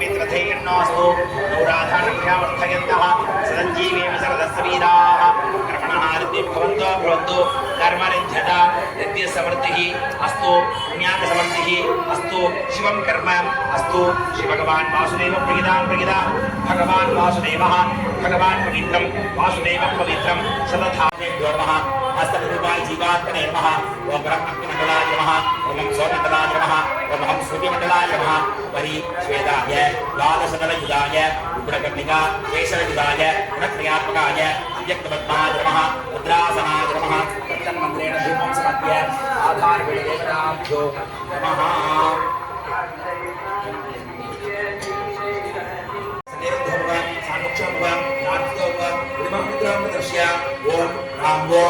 मित्रधेयन्नास्तु नौराधानभ्यावर्धयन्तः सदञ्जीवेम सरदस्वीराः कर्मणहारिद्धिं भवन्तु कर्मनिध्यता नित्यसमृद्धिः अस्तु पुण्याकसमृद्धिः अस्तु शिवं कर्म अस्तु श्रीभगवान् वासुदेवं प्रगिदा भगवान् वासुदेवः भगवान् पवित्रं वासुदेवं पवित्रं सदधानेभ्यो नमः हस्तनिरूपाय जीवात्मने नमः ओं ब्रह्ममण्डलाय नमः ओं सौर्यमण्डलाय नमः ओं हम सूर्यमण्डलाय नमः वरी श्वेताय द्वादशदलयुधाय उग्रकर्णिका केशरयुधाय गुणक्रियात्मकाय अव्यक्तपद्माय नमः रुद्रासनाय नमः तन्मन्त्रेण धूपं समर्प्य आधारपीठदेवताभ्यो नमः ओम रामो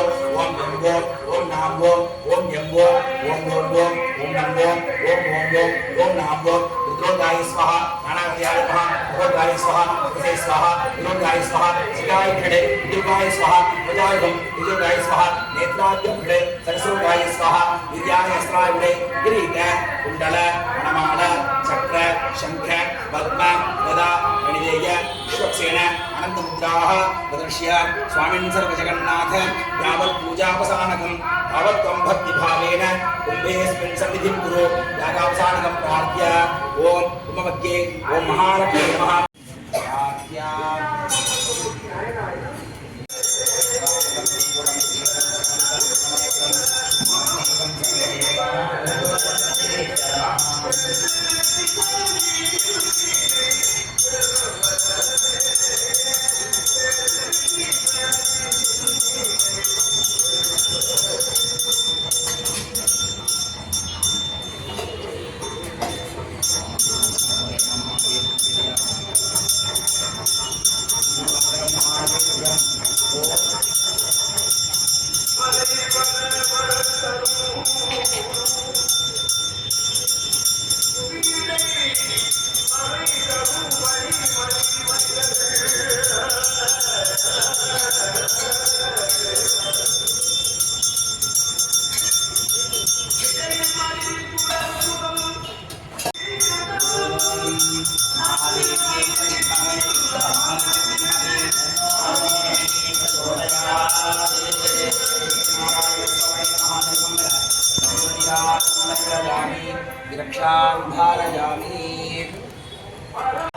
ओम यंगो ओम नामो ओम यंगो ओम नोंगो ओम नंगो ओम मोंगो ओम नामो रुद्रोगाय स्वाहा नानावत्याय नमः रुद्रोगाय स्वाहा उसे स्वाहा रुद्रोगाय स्वाहा शिवाय खड़े रुद्रोगाय स्वाहा उजायगम रुद्रोगाय स्वाहा नेत्राद्य खड़े सरस्वगाय स्वाहा विद्याय अस्त्राय खड़े किरीट कुंडल वनमाला चक्र शंख पद्म गदा गणिदेय विश्वक्सेन अनंतमुद्राः प्रदर्श्य स्वामिन् सर्वजगन्नाथ यावत् पूजावसानकं तावत् त्वं भक्तिभावेन कुम्भेऽस्मिन् सन्निधिं कुरु यागावसानकं प्रार्थ्य ओम उममध्ये ओम महालक्ष्मी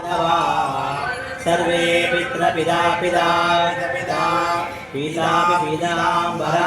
नमः सर्वे पितृपिता पिता पीताम्बरा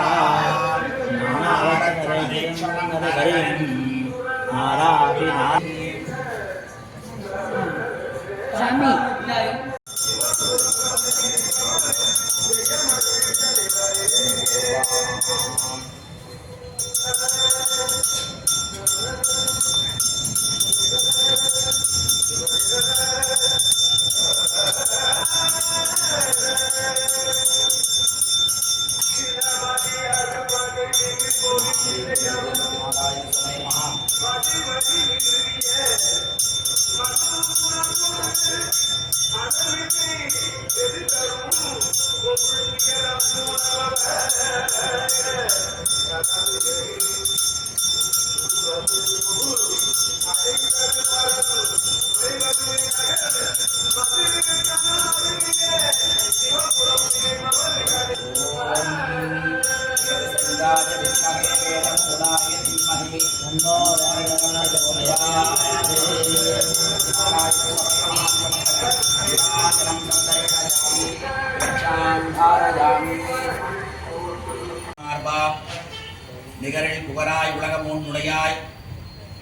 நிகரில் புகராய் உலகமோன் முடையாய்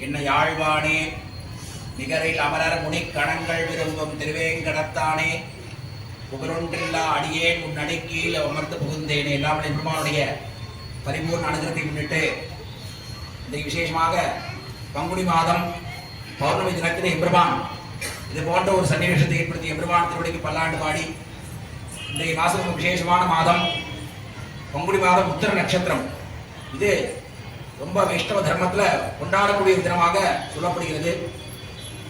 என்ன யாழ்வானே நிகரில் அமரர் முனிக்கணங்கள் விரும்பும் திருவேங்கடத்தானே புகழொன்றில்லா அடியேன் உன் அடிக்கீழ் அமர்ந்து புகுந்தேனே. எல்லாம் பெருமானுடைய பரிபூர்ண அனுகிரகத்தை முன்னிட்டு இந்த விசேஷமாக பங்குனி மாதம் பௌர்ணமி தினத்திலே எம்பெருமான் இது போன்ற ஒரு சன்னிவேஷத்தை ஏற்படுத்தி எம்பெருமான் திருவடிக்கு பல்லாண்டு பாடி இன்றைய மாதம் விசேஷமான மாதம் பங்குனி மாதம் உத்தர நட்சத்திரம். இது ரொம்ப வைஷ்ணவ தர்மத்தில் கொண்டாடக்கூடிய தினமாக சொல்லப்படுகிறது.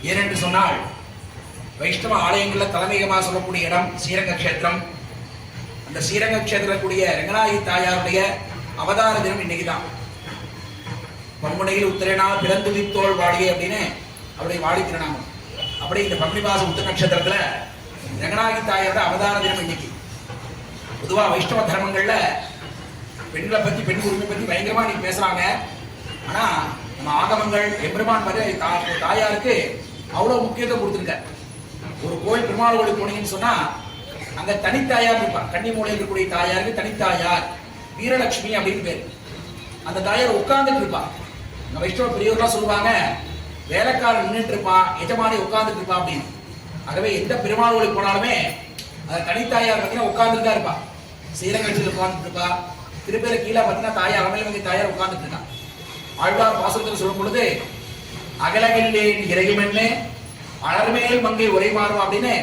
ஏனென்று சொன்னால் வைஷ்ணவ ஆலயங்களில் தலைமையகமாக சொல்லக்கூடிய இடம் ஸ்ரீரங்க கஷேத்திரம். அந்த ஸ்ரீரங்க கஷேத்திரத்தில் கூடிய ரங்கநாயகி தாயாருடைய அவதார தினம் இன்னைக்கு தான். பங்குனியில் உத்திரனால் பிறந்துவித்தோள் வாடியே அப்படின்னு அவருடைய வாடி திருநாமம். அப்படி இந்த பங்குனி மாசம் உத்திர நட்சத்திரத்துல ரங்கநாயகி தாயோட அவதார தினம் இன்னைக்கு. பொதுவாக வைஷ்ணவ தர்மங்கள்ல பெண்களை பத்தி பெண் உரிமை பத்தி பயங்கரமா நீங்க பேசுறாங்க. ஆனா நம்ம ஆகமங்கள் எம்பெருமான் வரை தாயாருக்கு அவ்வளவு முக்கியத்துவம் கொடுத்துருக்க. ஒரு கோயில் பெருமாள் கோயில் போனீங்கன்னு சொன்னா அங்க தனித்தாயார் இருப்பார். கன்னி மூலையில் இருக்கக்கூடிய தாயாருக்கு தனித்தாயார் வீரலட்சுமி அப்படின்னு பேர். அந்த தாயார் உட்கார்ந்துட்டு இருப்பார். நம்ம வைஷ்ணவ பெரியவர்களாம் சொல்லுவாங்க வேலைக்காரன் நின்றுட்டு இருப்பான், எஜமானி உட்கார்ந்துட்டு இருப்பான் அப்படின்னு. ஆகவே எந்த பெருமாள் கோயில் போனாலுமே அந்த தனித்தாயார் பார்த்தீங்கன்னா உட்கார்ந்துட்டு தான் இருப்பா. ஸ்ரீரங்கத்தில் உட்கார்ந்துட்டு இருப்பா. திருப்பேர கீழே பார்த்தீங்கன்னா தாயார் அமலவங்கி தாயார் உட்கார்ந்துட்டு இருக்கான். ஆழ்வார் பாசுரத்தில் சொல்லும் பொழுது அகலகில்லேன் இறையுமென்னு அலர்மேல் மங்கை உரை மாறும் அப்படின்னு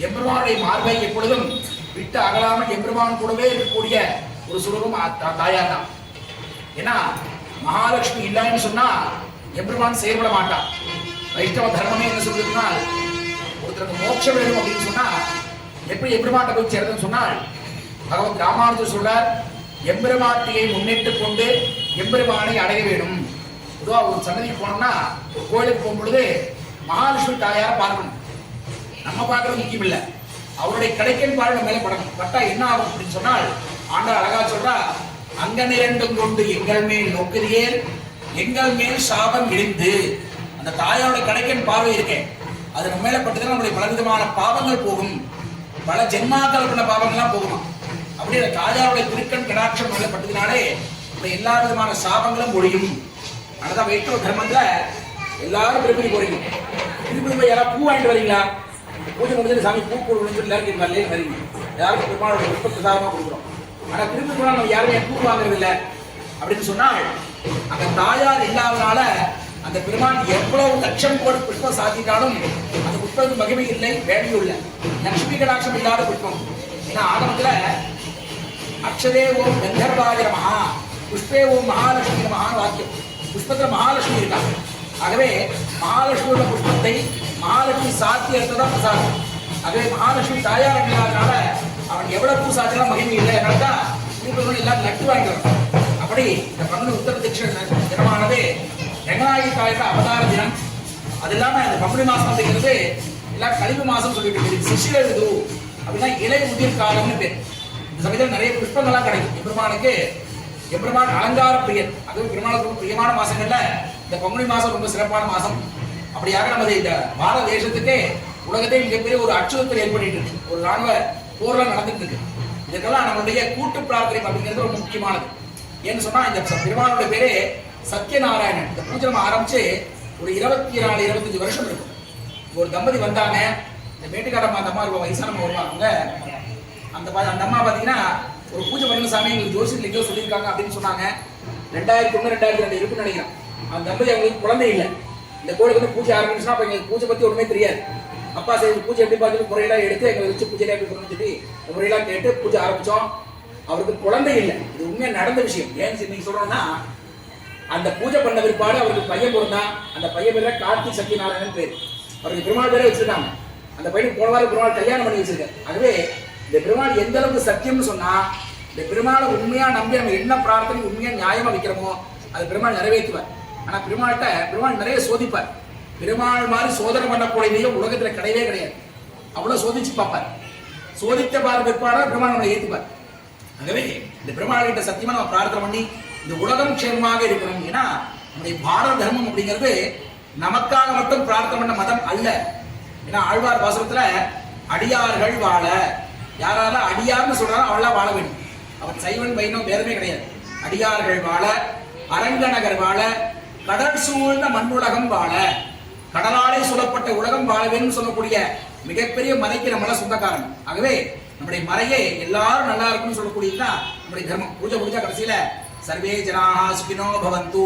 எம்பெருமானுடைய மார்பை எப்பொழுதும் விட்டு அகலாமல் எம்பெருமான் கூடவே இருக்கக்கூடிய ஒரு சுரூபம் தாயார் தான். ஏன்னா மகாலட்சுமி இல்லைன்னு சொன்னா எம்பெருமான் செயல்பட மாட்டான். வைஷ்ணவ தர்மமே என்ன சொல்றதுன்னா ஒருத்தருக்கு மோட்சம் வேணும் அப்படின்னு சொன்னா எப்படி எம்பெருமாட்ட போய் சேருதுன்னு சொன்னால் பகவத் ராமானுஜர் சொல்றார் எம்பெருமாட்டியை முன்னிட்டு கொண்டு எம்பெருமானை அடைய வேணும். பொதுவாக ஒரு சன்னதிக்கு போனோம்னா ஒரு கோயிலுக்கு போகும் பொழுது மகாலட்சுமி தாயார பார்க்கணும். நம்ம பார்க்கறது முக்கியம் இல்லை, அவருடைய கிடைக்கல் பார்வை மேலே படணும். பட்டா என்ன ஆகும் அப்படின்னு சொன்னால் ஆண்டாள் அழகா சொல்றா அங்க நிரண்டும் கொண்டு எங்கள் மேல் நோக்குதியேல் எங்கள் மேல் சாபம் இழிந்து. அந்த தாயாரோட கிடைக்கன் பார்வை இருக்கேன் அது நம்ம மேல பட்டுதான் நம்முடைய பலவிதமான பாவங்கள் போகும், பல ஜென்மாக்கள் பண்ண பாவங்கள்லாம் போகுமா. அப்படி அந்த தாயாருடைய திருக்கண் கடாட்சம் மேல பட்டதுனாலே எல்லா விதமான சாபங்களும் ஒழியும். அதனால வைஷ்ணவ தர்மத்துல எல்லாரும் திருப்பதி போறீங்க. திருப்பதி போய் யாராவது பூ வாங்கிட்டு வரீங்களா? பூஜை முடிஞ்சு சாமி பூ கொடுக்கணும்னு சொல்லி எல்லாருக்கும் வரலையே வரீங்க. யாருக்கும் பெருமாளோட புஷ்ப பிரசாதமா கொடுக்குறோம். ஆனா திருப்பதி போனா நம்ம யாருமே பூ வாங்குறது இல்லை அப்படின்னு சொன்னால் அந்த தாயார் இல்லாதனால அந்த பெருமான் எவ்வளவு லட்சம் கோடி புஷ்பம் சாத்திட்டாலும் அந்த புஷ்பத்துக்கு மகிமை இல்லை, வேல்யூ இல்லை. லட்சுமி கடாட்சம் இல்லாத புஷ்பம். ஏன்னா ஆகமத்துல அக்ஷரே ஓம் கந்தர்வாய மகா புஷ்பே ஓம் மகாலட்சுமி மகான் வாக்கியம். புஷ்பத்துல மகாலட்சுமி இருக்கா. ஆகவே மகாலட்சுமியோட புஷ்பத்தை மகாலட்சுமி சாத்தி எடுத்ததான் பிரசாதம். ஆகவே மகாலட்சுமி தாயார் இல்லாதனால அவன் எவ்வளவு பூ சாத்தினா மகிமை இல்லை. அதனால்தான் எல்லாரும் நட்டு வாங்கிடுறான். அப்படி இந்த பங்குனி உத்தர தீட்சை தினமானது ரங்கநாயகி தாயோட அவதார தினம். அது இல்லாம இந்த பங்குனி மாசம் அப்படிங்கிறது எல்லாம் கழிவு மாசம் சொல்லிட்டு இருக்கு. சிசிர ரிது அப்படின்னா இலை முதிர் காலம்னு பேர். இந்த சமயத்தில் நிறைய புஷ்பங்கள்லாம் கிடைக்கும். எம்பெருமானுக்கு எம்பெருமான் அலங்கார பிரியர். அதுவும் பெருமாளுக்கு ரொம்ப பிரியமான மாசங்கள்ல இந்த பங்குனி மாசம் ரொம்ப சிறப்பான மாசம். அப்படியாக நமது இந்த பாரத தேசத்துக்கு உலகத்தை மிகப்பெரிய ஒரு அச்சுறுத்தல் ஏற்பட்டு இருக்கு. ஒரு ராணுவ போர்லாம் நடந்துட்டு இருக்கு. இதற்கெல்லாம் நம்மளுடைய கூட்டு பிரார்த்தனை அப்படிங்கிறது ரொம்ப முக்கியமானது. ஏன்னு சொன்னா இந்த பெருமானுடைய பேரே சத்யநாராயணன். இந்த பூஜை நம்ம ஆரம்பிச்சு ஒரு 24-25 வருஷம் இருக்கும். ஒரு தம்பதி வந்தாங்க. இந்த மேட்டுக்காரம்மா அந்த அம்மா வயசானம்மா வருவாங்க. அந்த அம்மா பாத்தீங்கன்னா ஒரு பூஜை பண்ண சாமி எங்களுக்கு ஜோசியத்தில் எங்கேயோ சொல்லியிருக்காங்க அப்படின்னு சொன்னாங்க. 2001-2002 இருக்குன்னு நினைக்கிறேன். அந்த தம்பதி அவங்களுக்கு குழந்தை இல்லை. இந்த கோயிலுக்கு வந்து பூஜை ஆரம்பிச்சுன்னா அப்ப எங்களுக்கு பூஜை பத்தி ஒண்ணுமே தெரியாது. அப்பா சரி பூஜை எப்படி பார்த்துட்டு முறையெல்லாம் எடுத்து எங்களை வச்சு பூஜை எப்படி பண்ணணும்னு சொல்லி முறையெல்லாம் கேட்டு பூஜை ஆரம்பிச்சோம். அவருக்கு குழந்தை இல்லை. இது உண்மையா நடந்த விஷயம். ஏன்னு நீங்க சொல்றோம்னா அந்த பூஜை பண்ண பிற்பாடு அவருக்கு பையன் பிறந்தான். அந்த பையன் பேர கார்த்திக் சத்யநாராயணன் பேர். அவருக்கு பெருமாள் பேரே வச்சிருக்காங்க. அந்த பையனுக்கு போன வாரம் பெருமாள் கல்யாணம் பண்ணி வச்சிருக்காரு. ஆகவே இந்த பெருமாள் எந்த அளவுக்கு சத்தியம்னு சொன்னா இந்த பெருமாளை உண்மையா நம்பி நம்ம என்ன பிரார்த்தனை உண்மையா நியாயமா வைக்கிறோமோ அது பெருமாள் நிறைவேற்றுவார். ஆனா பெருமாள் நிறைய சோதிப்பார். பெருமாள் மாதிரி சோதனை பண்ணக்கூடிய உலகத்துல கிடையவே கிடையாது. அவ்வளவு சோதிச்சு பார்ப்பார். சோதித்த பிற்பாடு பெருமாள் நம்மளை ஏற்றுப்பார். ஆகவே இந்த பெருமாள் கிட்ட சத்தியமா நம்ம பிரார்த்தனை பண்ணி இந்த உலகம் க்ஷேமமாக இருக்கணும். ஏன்னா நம்முடைய பாரத தர்மம் அப்படிங்கிறது நமக்காக மட்டும் பிரார்த்தனை பண்ண மதம் அல்ல. ஏன்னா ஆழ்வார் பாசுரத்துல அடியார்கள் வாழ, யாரால அடியார்னு சொல்றாலும் அவளா வாழ வேண்டும். அவன் சைவன் வைணவம் வேறமே கிடையாது. அடியார்கள் வாழ, அரங்கநகர் வாழ, கடல் சூழ்ந்த மண்ணுலகம் வாழ, கடலாலே சொல்லப்பட்ட உலகம் வாழ வேண்டும் சொல்லக்கூடிய மிகப்பெரிய மலைக்கு நம்மள சொந்தக்காரன். ஆகவே நம்முடைய மலையே எல்லாரும் நல்லா இருக்கும்னு சொல்லக்கூடியதுதான் நம்முடைய தர்மம். பூஜை முடிஞ்சா கடைசியில சர்வே ஜனாஹ சுகினோ பவந்து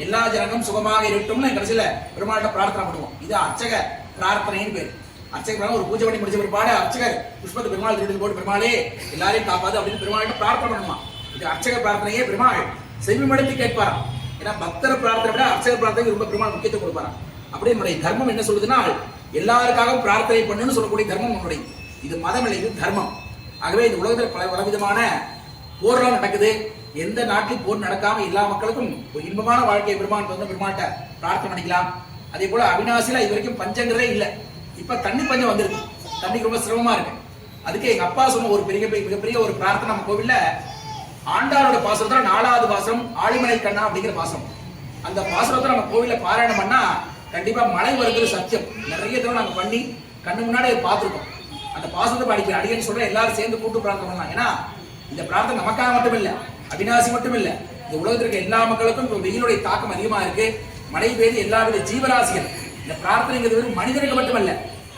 எல்லா ஜனங்களும் சுகமாக இருக்கட்டும்னு கடைசியில பெருமாள்கிட்ட பிரார்த்தனை பண்ணுவோம். இது அர்ச்சக பிரார்த்தனைன்னு பேர். அர்ச்சக ஒரு பூஜை பண்ணி முடிச்ச பிற்பாடு அர்ச்சகர் புஷ்பத்தை பெருமாள் திருட்டு போட்டு பெருமாளே எல்லாரையும் காப்பாது அப்படின்னு பெருமாள்கிட்ட பிரார்த்தனை பண்ணுமா. இது அர்ச்சக பிரார்த்தனையே பெருமாள் செவிமடுத்து கேட்பாராம். ஏன்னா பக்தர் பிரார்த்தனை விட அர்ச்சக பிரார்த்தனை ரொம்ப பெருமாள் முக்கியத்துவம் கொடுப்பாராம். அப்படியே நம்முடைய தர்மம் என்ன சொல்லுதுன்னா எல்லாருக்காகவும் பிரார்த்தனை பண்ணுன்னு சொல்லக்கூடிய தர்மம் நம்முடைய இது மதம் இல்லை, இது தர்மம். ஆகவே இந்த உலகத்தில் பலவிதமான போர்லாம் நடக்குது. எந்த நாட்டிலும் போர் நடக்காம எல்லா மக்களுக்கும் ஒரு இன்பமான வாழ்க்கையை பெருமான் வந்து பெருமாட்ட பிரார்த்தனை பண்ணிக்கலாம். அதே போல அவிநாசில இது வரைக்கும் பஞ்சங்கிறதே இல்லை. இப்ப தண்ணி பஞ்சம் வந்துருக்கு, தண்ணிக்கு ரொம்ப சிரமமா இருக்கு. அதுக்கு எங்க அப்பா சொன்ன ஒரு மிகப்பெரிய ஒரு பிரார்த்தனை நம்ம கோவில்ல ஆண்டாளோட பாசுரத்துல 4வது பாசுரம் ஆழிமலை கண்ணா அப்படிங்கிற பாசுரம். அந்த பாசுரத்தை நம்ம கோவில்ல பாராயணம் பண்ணா கண்டிப்பா மழை வருகிறது சத்தியம். நிறைய தடவை நாங்க பண்ணி கண்ணு முன்னாடி பார்த்துருக்கோம். அந்த பாசுரத்தை படிக்கிற அடியன்னு சொல்ற எல்லாரும் சேர்ந்து கூட்டு பிரார்த்தனை பண்ணலாம். ஏன்னா இந்த பிரார்த்தனை நமக்காக மட்டும் இல்ல, அவிநாசி மட்டும் இல்ல, இந்த உலகத்திற்கு எல்லா மக்களுக்கும் இப்போ வெயிலுடைய தாக்கம் அதிகமா இருக்கு. மழை பெய்து எல்லாவித ஜீவராசிகள் இந்த பிரார்த்தனைங்கிறது வெறும் மனிதனுக்கு மட்டுமல்ல.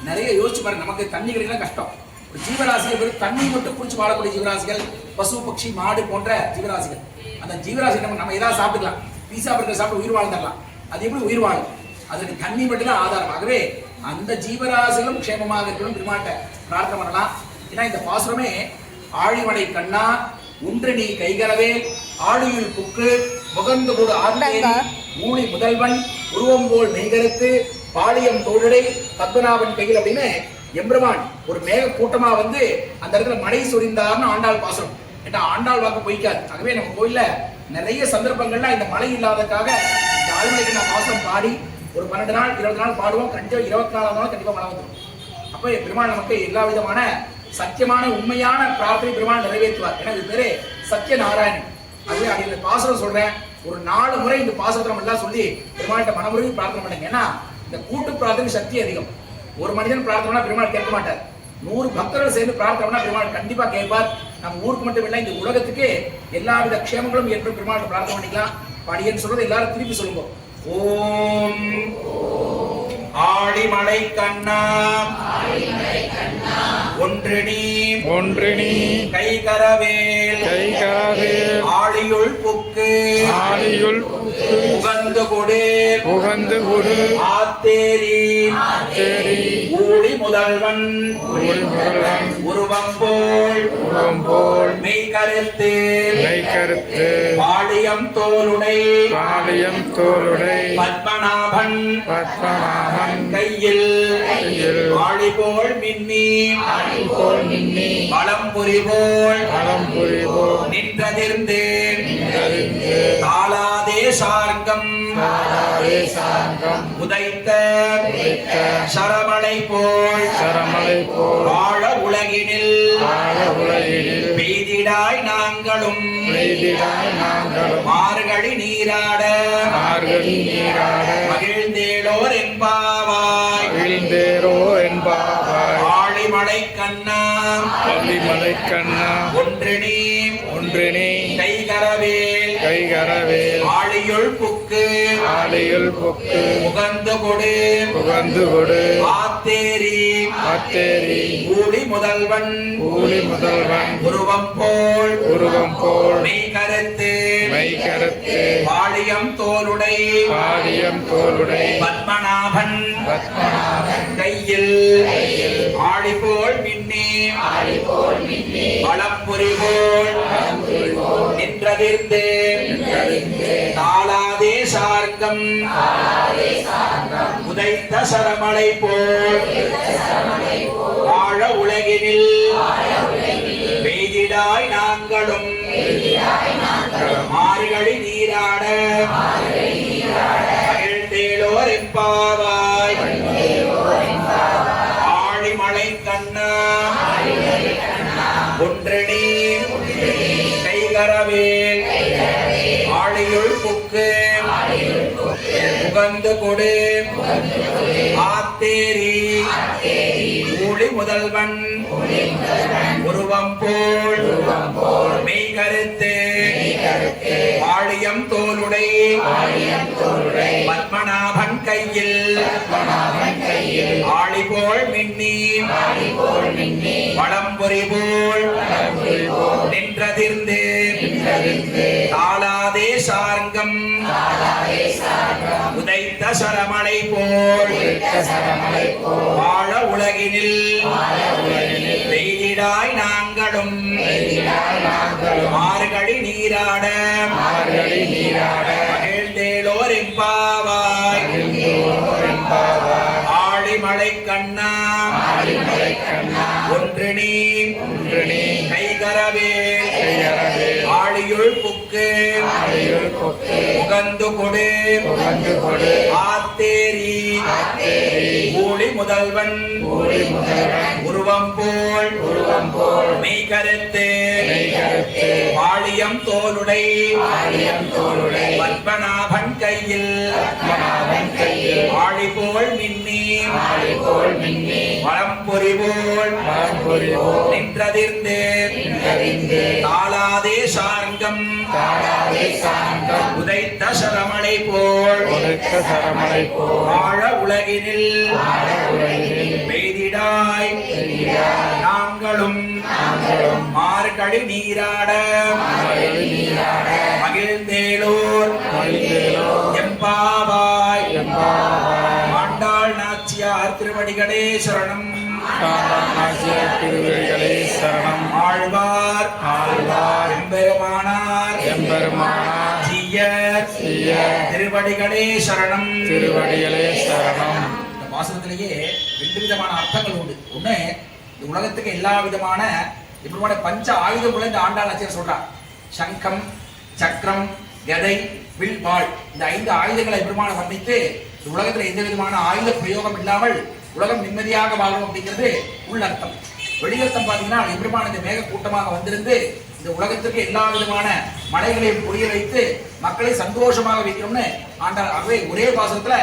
நிறைய யோசிச்சு பாருங்க, நமக்கு தண்ணி கிடைக்கலாம் கஷ்டம். ஒரு ஜீவராசிகள் வெறும் தண்ணி மட்டும் குடிச்சு வாழக்கூடிய ஜீவராசிகள், பசு பட்சி மாடு போன்ற ஜீவராசிகள். அந்த ஜீவராசிகள் நம்ம ஏதாவது சாப்பிட்டுக்கலாம், பீஸா பர்கர் சாப்பிட்டு உயிர் வாழ்ந்துடலாம். அது எப்படி உயிர் வாழும்? அதுக்கு தண்ணி மட்டும் தான் ஆதாரமாகவே அந்த ஜீவராசிகளும் க்ஷேமமாக இருக்கணும் பெருமாட்ட பிரார்த்தனை பண்ணலாம். ஏன்னா இந்த பாசுரமே ஆழிமலை கண்ணா ஒன்று நீ கைகரவே ஆழியுள் புக்கு முகந்து கொடு ஆர்த்தேரி ஊழி முதல்வன் உருவம் போல் மெய்கருத்து பாளியம் தோழடை பத்மநாபன் கையில் அப்படின்னு எம்பெருமான் ஒரு மேக கூட்டமா வந்து அந்த இடத்துல மழை சொரிந்தார்னு ஆண்டாள் பாசுரம். ஏன்னா ஆண்டாள் வாக்கு பொய்க்காது. ஆகவே நம்ம கோயில்ல நிறைய சந்தர்ப்பங்கள்ல இந்த மழை இல்லாததுக்காக இந்த ஆழ்மலைக்கு நான் பாசுரம் பாடி ஒரு 12 நாள் 20 நாள் பாடுவோம். கண்டிப்பா 24 நாள் கண்டிப்பா மழை வந்துடும். அப்ப பெருமாள் நமக்கு எல்லா விதமான சத்தியமான உண்மையான பிரார்த்தனை பெருமாள் நிறைவேற்றுவார். ஏன்னா இது பேரு சத்திய நாராயணன். அதுவே அப்படி இந்த பாசுரம் சொல்றேன், ஒரு 4 முறை இந்த பாசுரத்தை நம்ம எல்லாம் சொல்லி பெருமாள்கிட்ட மனமுறை பிரார்த்தனை பண்ணுங்க. ஏன்னா இந்த கூட்டு பிரார்த்தனை சக்தி அதிகம். ஒரு மனிதன் பிரார்த்தனை பெருமாள் கேட்க மாட்டார். 100 பக்தர்கள் சேர்ந்து பிரார்த்தனை பெருமாள் கண்டிப்பா கேட்பார். நம்ம ஊருக்கு மட்டும் இல்லை, இந்த உலகத்துக்கு எல்லாவித க்ஷேமங்களும் ஏற்படும் பெருமாள் பிரார்த்தனை பண்ணிக்கலாம். படியன்னு சொல்றது எல்லாரும் திருப்பி சொல்லுங்க. ஓம் ஆழிமலை கண்ணா ஒன்று நீ கைகரவேல் ஆழியுள் புக்கு புகந்து கொடு ஆத்தேரி ஊழி முதல்வன் உருவம் போல் மெய் கருத்து பாளியம் தோளுடை பத்மநாபன் கையில் ஆழி போல் மின்னி பழம்புரி போல் நின்றதிர்ந்து தாளாதே சார்கம் உதைத்த சரமலை போல் வாழ உலகினில் பெய்திடாய் நாங்களும் மார்கழி நீராட மகிழ்ந்தேளோர் என்பாவாய் ஆழிமலை கண்ணா ஒன்று நீ கைகரவேல் ஆழியுள் புக்கு முகந்து கொடு ஆத்தேரி ஊழி முதல்வன் உருவம் போல் மெய் கருத்து பாளியம் தோளுடை பத்மநாபன் கையில் ஆழி போல் மின்னி பழம்புரி போல் நின்றதிர்ந்து தாளாதே சார்க்கம் உதைத்த சரமலை போல் வாழ உலகினில் பெய்திடாய் நாங்களும் மார்கழி நீராட மகிழ்ந்தேளோர் எம்பாவாய் ஆழிமலை கண்ணா ஒன்று நீ கைகரவேல் ஆழியுள் புக்கு முகந்து கொடு ஆத்தேரி ஊழி முதல்வன் உருவம் போல் மெய் கருத்து பாளியம் தோளுடை பத்மநாபன் கையில் ஆழி போல் மின்னி பழம்பொறி போல் நின்றதிர்ந்து தாளாதே சார்கம் சரமலை போல் வாழ உலகினில் வெயிலிடாய் நாங்களும் மார்கழி நீராட மகிழ்ந்தேலோர் எம்பாவாய் ஆழிமலை கண்ணா ஒன்று நீ கைகரவே ஆழியுள் புக்கு உகந்து கொடு ஆத்தேரி ஊழி முதல்வன் உருவம் போல் மெய்கருத்து பாழியம் தோலுடை பத்மநாபன் கையில் ஆழி போல் மின்னி வளம்பொறி போல் நின்றதிர்ந்து தாளாதே சார்கம் உதைத்த சரமலை போல் வாழ உலகினில் பெய்திடாய் நாங்களும் மார்கழி நீராட மகிழ்ந்தேலோர் எம்பாவாய் ஆண்டாள் நாச்சியார் திருவடிகளே சரணம் ஆழ்வார் எம்பெருமானார் திருவடிகளே சரணம். இந்த வாசகத்திலேயே 2 விதமான அர்த்தங்கள் உண்டு. ஒண்ணு, இந்த உலகத்துக்கு எல்லா விதமான இப்படி பஞ்ச ஆயுதங்களை இந்த ஆண்டாள் நாச்சியார் சொல்றார். சங்கம், சக்கரம், கதை, வில், வாள், இந்த 5 ஆயுதங்களை பெருமான வர்ணித்து இந்த உலகத்துல எந்த விதமான ஆயுத பிரயோகம் இல்லாமல் உலகம் நிம்மதியாக வாழும் அப்படிங்கிறது உள்ளர்த்தம். வெளியர்த்தம் பார்த்தீங்கன்னா எம்பெருமான் இந்த மேக கூட்டமாக வந்திருந்து இந்த உலகத்திற்கு எல்லா விதமான மலைகளையும் புரிய வைத்து மக்களை சந்தோஷமாக வைக்கணும்னு ஆண்டாள். ஆகவே ஒரே பாசத்துல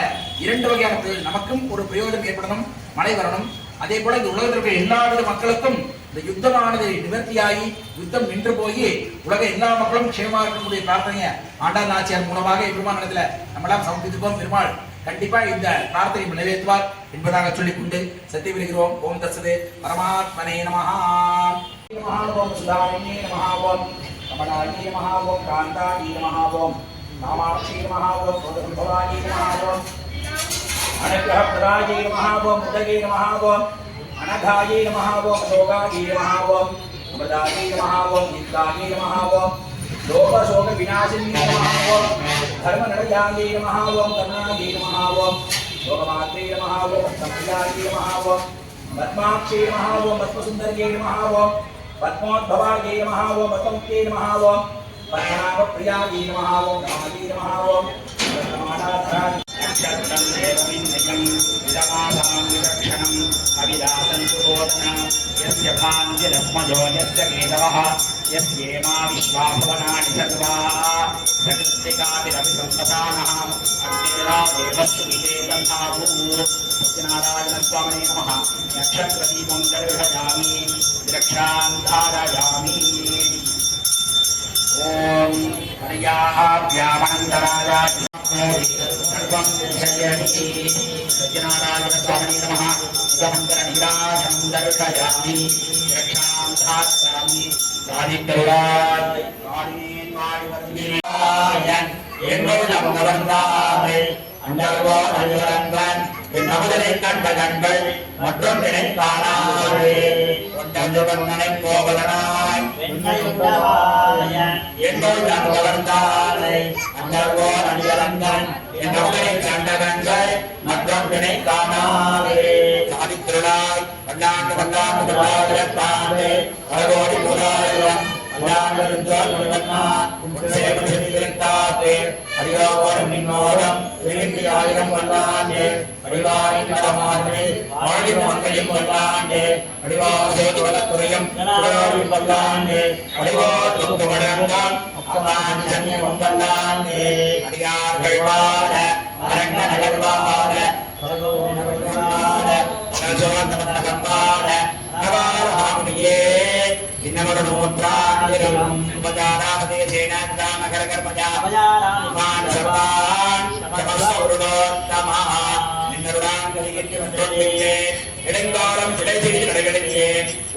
2 வகையான பிரயோஜனம். நமக்கும் ஒரு பிரயோஜனம் ஏற்படணும், மழை வரணும். அதே போல இந்த உலகத்தில் இருக்கிற எல்லா வித மக்களுக்கும் இந்த யுத்தமானது நிவர்த்தியாகி யுத்தம் நின்று போய் உலக எல்லா மக்களும் க்ஷேமமாக இருக்கக்கூடிய பிரார்த்தனையை ஆண்டாள் நாச்சியார் மூலமாக பெருமானிடத்துல நம்மளாம் சமர்ப்பித்திருப்போம். பெருமாள் கண்டிப்பா இந்த பிரார்த்தனை நிறைவேற்றுவார் என்பதாக சொல்லிக் கொண்டு சத்திய விடுகிறோம். ஓம் தத்சதே பரமாத்மனே நமஹ. ஓம் சுதாரிணே நமஹ. ஓம் கமலாயே நமஹ. ஓம் காந்தாயே நமஹ. ஓம் காமாட்சி நமஹ. ஓம் கோதம்பவாயே நமஹ. ஓம் அனுக்கிரக பிரதாயே நமஹ. ஓம் முதகே நமஹ. ஓம் அனகாயே நமஹ. ஓம் லோகாயே நமஹ. ஓம் அமதாயே நமஹ. ஓம் நித்யாயே நமஹ. ஓம் लोक शोक विनाशिनी नमः. ओम धर्म नरयाये नमः. ओम करुणाये नमः. ओम लोकमात्रे नमः. ओम संप्रियाये नमः. ओम पद्माक्षे नमः. ओम पद्मसुंदर्ये नमः. ओम पद्मोद्भवाये नमः. ओम पद्ममुक्ते नमः. ओम पद्मनाभप्रियाये नमः. ओम रामाये नमः. ओम नमानाथाय नक्षत्रं देवमिन्द्रियं विरमाधां विलक्षणं अविदासं सुबोधनं यस्य भान्तिरत्मजो यस्य केतवः यस्येमा विश्वाभवनानि सर्वा जगत्तिकाभिरभिसंपदानः अग्निरा देवस्तु विदेवन्ताभू सत्यनारायणस्वामिने नमः. नक्षत्रदीपं दर्शयामि विरक्षां धारयामि. ॐ हरियाभ्यामन्तराय सर्वं दर्शयति सत्यनारायणस्वामिने नमः. समन्तरनिराजं दर्शयामि विरक्षां धारयामि. கண்ட கண்கள் மற்றும் நினைத்தானே கோவலனாய் கண்ட கண்கள் மற்றும் நினைத்தானே சாதித்திருளாய் பல்லாண்டு பல்லாண்டு பல்லாயிரத்தாண்டு பலகோடி கோடாயிரம் அடிவாரம் மின்னோரம் 2000 பல்லாண்டு அடிவாரின் கடமாறு ஆயிரம் மக்களையும் பல்லாண்டு அடிவாசே வளத்துறையும் பல்லாண்டு அடிவாருக்கு வழங்கான் சன்னியம் பல்லாண்டு அடியார்கள் வாழ அரங்க நகர்வாழ நகர்வாழ இன்னமொரு நூற்றாண்டிலும் உபதாராமதே சேனாந்தாமகர கர்மஜான் சர்வான் தமஸ்ஸௌருதோத்தமா நின்னருடான் கலிகிட்டு வந்தொல்லியே இடைங்காலம் விடை செய்து நடைகளிலே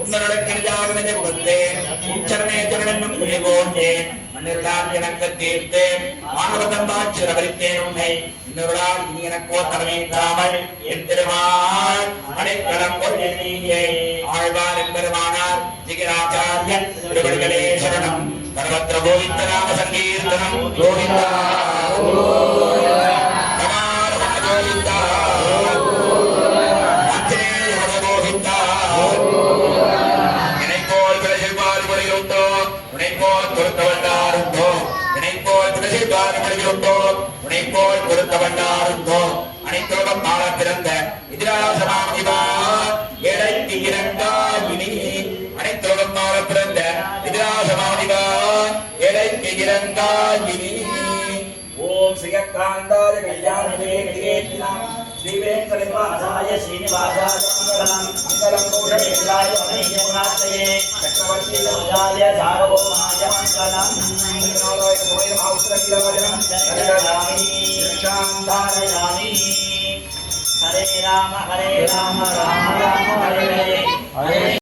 உன்னருடக்கணிஜாக புகழ்ந்தேன் உச்சரணே சரணம் குறிகோண்டேன் மன்னிருடான் எனக்கு தீர்த்தேன் மாணவதம் பாட்சிரவரித்தேன் உன்னை இந்த இன்னொருளால் இனி எனக்கோ தலைமை தாமல் என் திருமால் அடைக்கலம் கொள்ளியே ஆழ்வார் எம்பெருமானார் ஜிகிராச்சாரியன் திருவடிகளே சரணம் சர்வத்திர கோவிந்த நாம சங்கீர்த்தனம் கோவிந்தா ரமாரமண கோவிந்தா ஆஞ்சநேய கோவிந்தா இணைப்போல் விளைச்சல்வார் முறையுண்டோ உனைப்போல் பொருத்தவல்லாருந்தோ இணைப்போல் விளைச்சல்வார் முறையுண்டோ உனைப்போல் பொருத்தவல்லாருந்தோ அனைத்தோகம் மாற பிறந்த எதிராசமாதிவா ஏழைக்கு இரண்டாயினி அனைத்தோகம் மாற பிறந்த எதிராசமாதிவா ஏழைக்கு இரண்டாயினி ஓம் ஸ்ரீகாந்தாய கல்யாணே நிகேத்தினாம் ஸ்ரீவேங்கடவாசாய ஸ்ரீனிவாசாய மங்களம் மங்களம் கோஷேந்திராய மணியமுனாத்தயே சக்கரவர்த்தி ராஜாய சார்வபௌமாய மங்களம் நாராயண கோய மௌஸ்ரகிலவஜனம் சரணாமி சாந்தாரயாமி ஹரே ராம ராம ராம ஹரே ஹரே